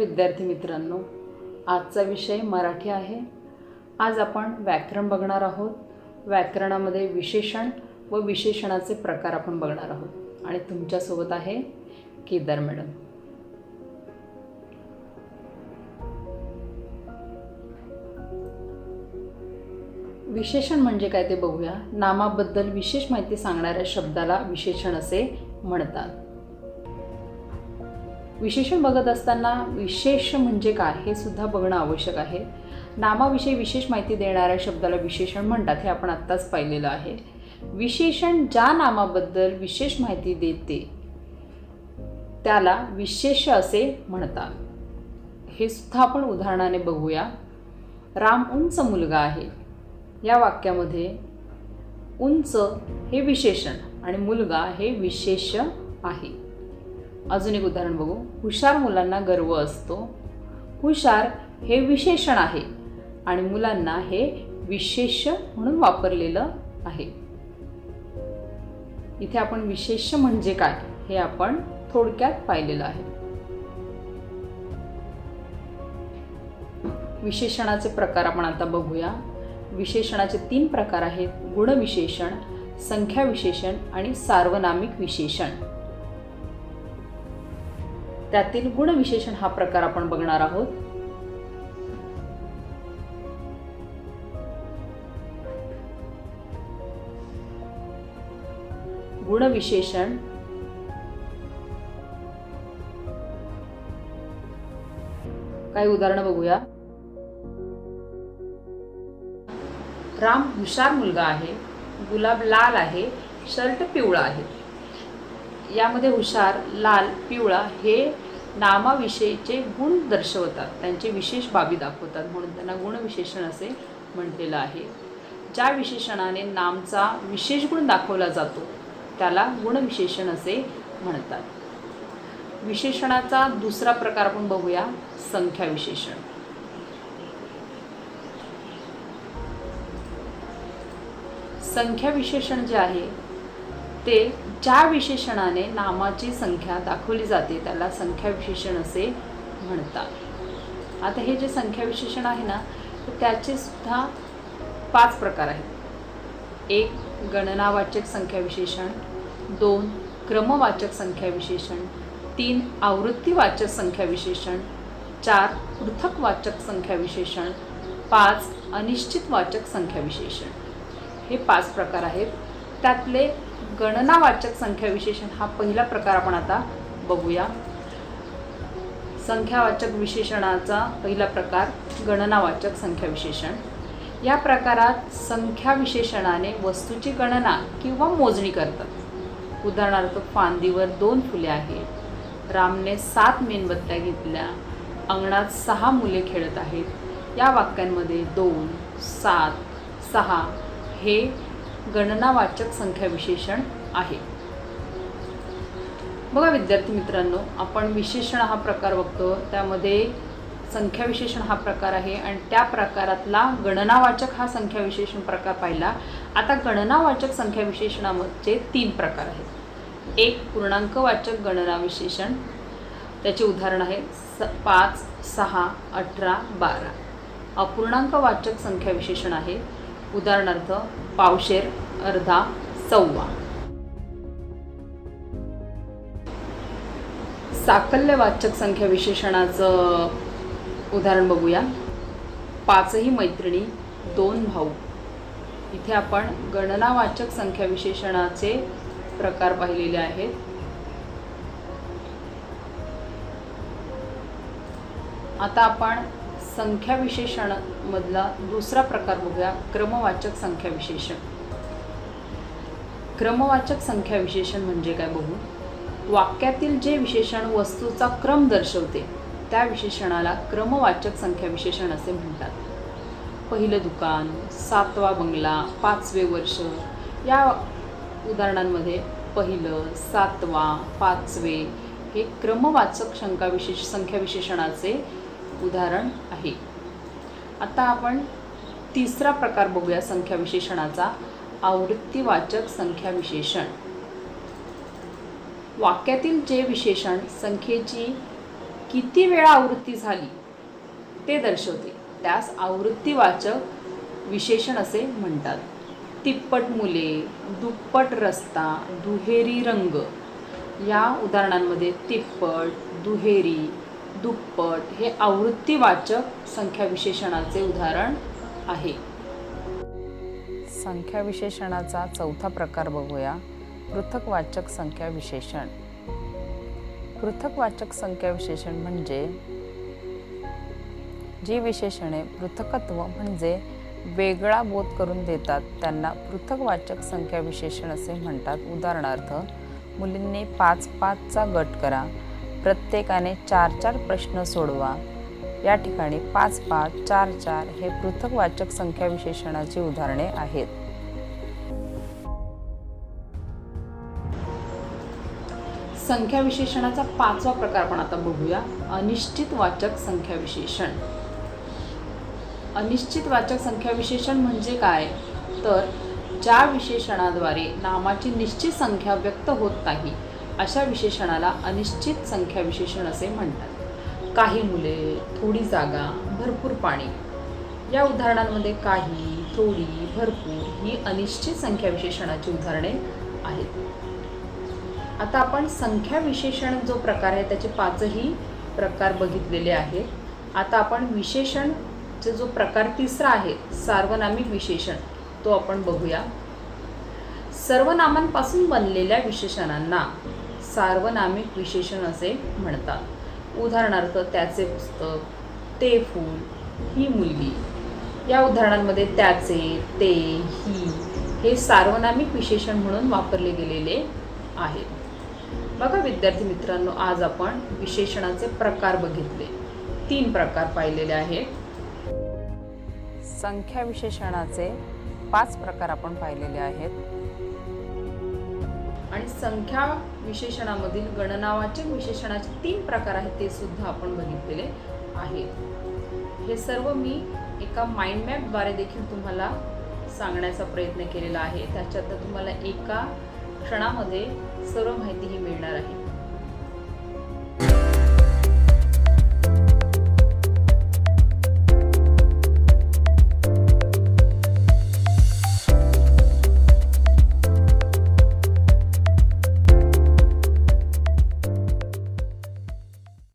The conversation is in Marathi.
विद्यार्थी मित्रांनो, आजचा विषय मराठी आहे। आज आपण व्याकरण बघणार आहोत। व्याकरणामध्ये विशेषण व विशेषणाचे प्रकार आपण बघणार आहोत आणि तुमच्या सोबत आहे केदार मॅडम। विशेषण म्हणजे काय ते बघूया। नामाबद्दल विशेष माहिती सांगणाऱ्या शब्दाला विशेषण असे म्हणतात। विशेषण बघत असताना विशेष म्हणजे काय हे सुद्धा बघणं आवश्यक आहे। नामाविषयी विशेष माहिती देणाऱ्या शब्दाला विशेषण म्हणतात, हे आपण आत्ताच पाहिलेलं आहे। विशेषण ज्या नामाबद्दल विशेष माहिती देते त्याला विशेष्य असे म्हणतात। हे सुद्धा आपण उदाहरणाने बघूया। राम उंच मुलगा आहे या वाक्यामध्ये उंच हे विशेषण आणि मुलगा हे विशेष्य आहे। अजून एक उदाहरण बघू। हुशार मुलांना गर्व असतो। हुशार हे विशेषण आहे आणि मुलांना हे विशेष्य म्हणून वापरलेलं आहे। इथे आपण विशेष्य म्हणजे काय हे आपण थोडक्यात पाहिलेलं आहे। विशेषणाचे प्रकार आपण आता बघूया। विशेषणाचे 3 प्रकार आहेत: गुणविशेषण, संख्या विशेषण आणि सार्वनामिक विशेषण। त्यातील गुणविशेषण हा प्रकार आपण बघणार आहोत। गुणविशेषण काही उदाहरण बघूया। राम हुशार मुलगा आहे। गुलाब लाल आहे। शर्ट पिवळा आहे। यामध्ये हुशार, लाल, पिवळा हे नामाविषयीचे गुण दर्शवतात, त्यांचे विशेष बाबी दाखवतात, म्हणून त्यांना गुणविशेषण असे म्हटलेलं आहे। ज्या विशेषणाने नामचा विशेष गुण दाखवला जातो त्याला गुणविशेषण असे म्हणतात। विशेषणाचा दुसरा प्रकार आपण बघूया, संख्या विशेषण। संख्या विशेषण जे आहे ते ज्या विशेषणाने नामाची संख्या दाखवली जाते त्याला संख्या विशेषण असे म्हणतात। आता हे जे संख्या विशेषण आहे ना, तर त्याचे सुद्धा 5 प्रकार आहेत। 1 गणनावाचक संख्या विशेषण, 2 क्रमवाचक संख्या विशेषण, 3 आवृत्तीवाचक संख्या विशेषण, 4 पृथकवाचक संख्या विशेषण, 5 अनिश्चितवाचक संख्या विशेषण। हे 5 प्रकार आहेत। त्यातले गणनावाचक संख्या विशेषण हा पहिला प्रकार आपण आता बघूया। संख्यावाचक विशेषणाचा पहिला प्रकार गणनावाचक संख्या विशेषण। या प्रकारात संख्या विशेषणाने वस्तूची गणना किंवा मोजणी करतात। उदाहरणार्थ, फांदीवर 2 फुले आहेत। रामने 7 मेणबत्त्या घेतल्या। अंगणात 6 मुले खेळत आहेत। या वाक्यांमध्ये 2, 7, 6 हे गणनावाचक संख्या विशेषण आहे। बघा विद्यार्थी मित्रांनो, आपण विशेषण हा प्रकार बघतो, त्यामध्ये संख्या विशेषण हा प्रकार आहे आणि त्या प्रकारातला गणनावाचक हा संख्या विशेषण प्रकार पाहिला। आता गणनावाचक संख्या विशेषणामध्ये 3 प्रकार आहेत। 1 पूर्णांकवाचक गणना विशेषण, त्याचे उदाहरण आहे 5, 6, 18, 12। अपूर्णांकवाचक संख्या विशेषण आहे, उदाहरणार्थ पावशेर, अर्धा, सव्वा। साकल्यवाचक संख्या विशेषणाचं उदाहरण बघूया। 5ही मैत्रिणी, 2 भाऊ। इथे आपण गणनावाचक संख्या विशेषणाचे प्रकार पाहिलेले आहेत। आता आपण संख्या विशेषण मधला दुसरा प्रकार बघूया, क्रमवाचक संख्या विशेषण। क्रमवाचक संख्या विशेषण म्हणजे काय बघू। वाक्यातील जे विशेषण वस्तूचा क्रम दर्शवते त्या विशेषणाला क्रमवाचक संख्या विशेषण असे म्हणतात। पहिलं दुकान, 7वा बंगला, 5वे वर्ष। या उदाहरणांमध्ये पहिलं, 7वा, 5वे हे क्रमवाचक संख्या विशेषणाचे उदाहरण आहे। आता आपण तिसरा प्रकार बघूया संख्या विशेषणाचा, आवृत्तीवाचक संख्या विशेषण। वाक्यातील जे विशेषण संख्येची किती वेळा आवृत्ती झाली ते दर्शवते, त्यास आवृत्तीवाचक विशेषण असे म्हणतात. तिप्पट मुले, दुप्पट रस्ता, दुहेरी रंग या उदाहरणांमध्ये तिप्पट, दुहेरी, दुप्पट हे आवृत्तीवाचक संख्या विशेषणाचे उदाहरण आहे. संख्या विशेषणाचा चौथा प्रकार बघूया, पृथकवाचक संख्या विशेषण. पृथकवाचक संख्या विशेषण म्हणजे जी विशेषणे पृथकत्व म्हणजे वेगळा बोध करून देतात त्यांना पृथकवाचक संख्या विशेषण असे म्हणतात. उदाहरणार्थ, मुलींनी 5-5चा गट करा, प्रत्येकाने 4-4 प्रश्न सोडवा. या ठिकाणी 5-5, 4-4 हे पृथकवाचक संख्या विशेषणाची उदाहरणे आहेत. संख्या विशेषणाचा 5वा प्रकार पण आता बघूया, अनिश्चितवाचक संख्या विशेषण. अनिश्चितवाचक संख्या विशेषण म्हणजे काय, तर ज्या विशेषणाद्वारे नामाची निश्चित संख्या व्यक्त होत नाही अशा विशेषणाला अनिश्चित संख्या विशेषण असे म्हणतात. काही मुले, थोडी जागा, भरपूर पाणी या उदाहरणांमध्ये काही, थोडी, भरपूर ही अनिश्चित संख्या विशेषणाची उदाहरणे आहेत. आता आपण संख्या विशेषण जो प्रकार आहे त्याचे 5ही प्रकार बघितलेले आहेत. आता आपण विशेषणचे जो प्रकार तिसरा आहे, सार्वनामिक विशेषण, तो आपण बघूया. सर्वनामांपासून बनलेल्या विशेषणांना सार्वनामिक विशेषण असे म्हणतात. उदाहरणार्थ, त्याचे पुस्तक, ते फूल, ही मुलगी या उदाहरणांमध्ये त्याचे, ते, ही हे सार्वनामिक विशेषण म्हणून वापरले गेलेले आहेत. बघा विद्यार्थी मित्रांनो, आज आपण विशेषणाचे प्रकार बघितले, 3 प्रकार पाहिलेले आहेत. संख्या विशेषणाचे 5 प्रकार आपण पाहिलेले आहेत आणि संख्या विशेषणामधील गणनावाचक विशेषणाचे 3 प्रकार आहेत ते सुद्धा आपण बघितलेले आहेत. हे सर्व मी एका माइंड मॅपद्वारे देखील तुम्हाला सांगण्याचा प्रयत्न केलेला आहे. त्याच्यात तुम्हाला एका क्षणामध्ये सर्व माहिती ही मिळणार आहे.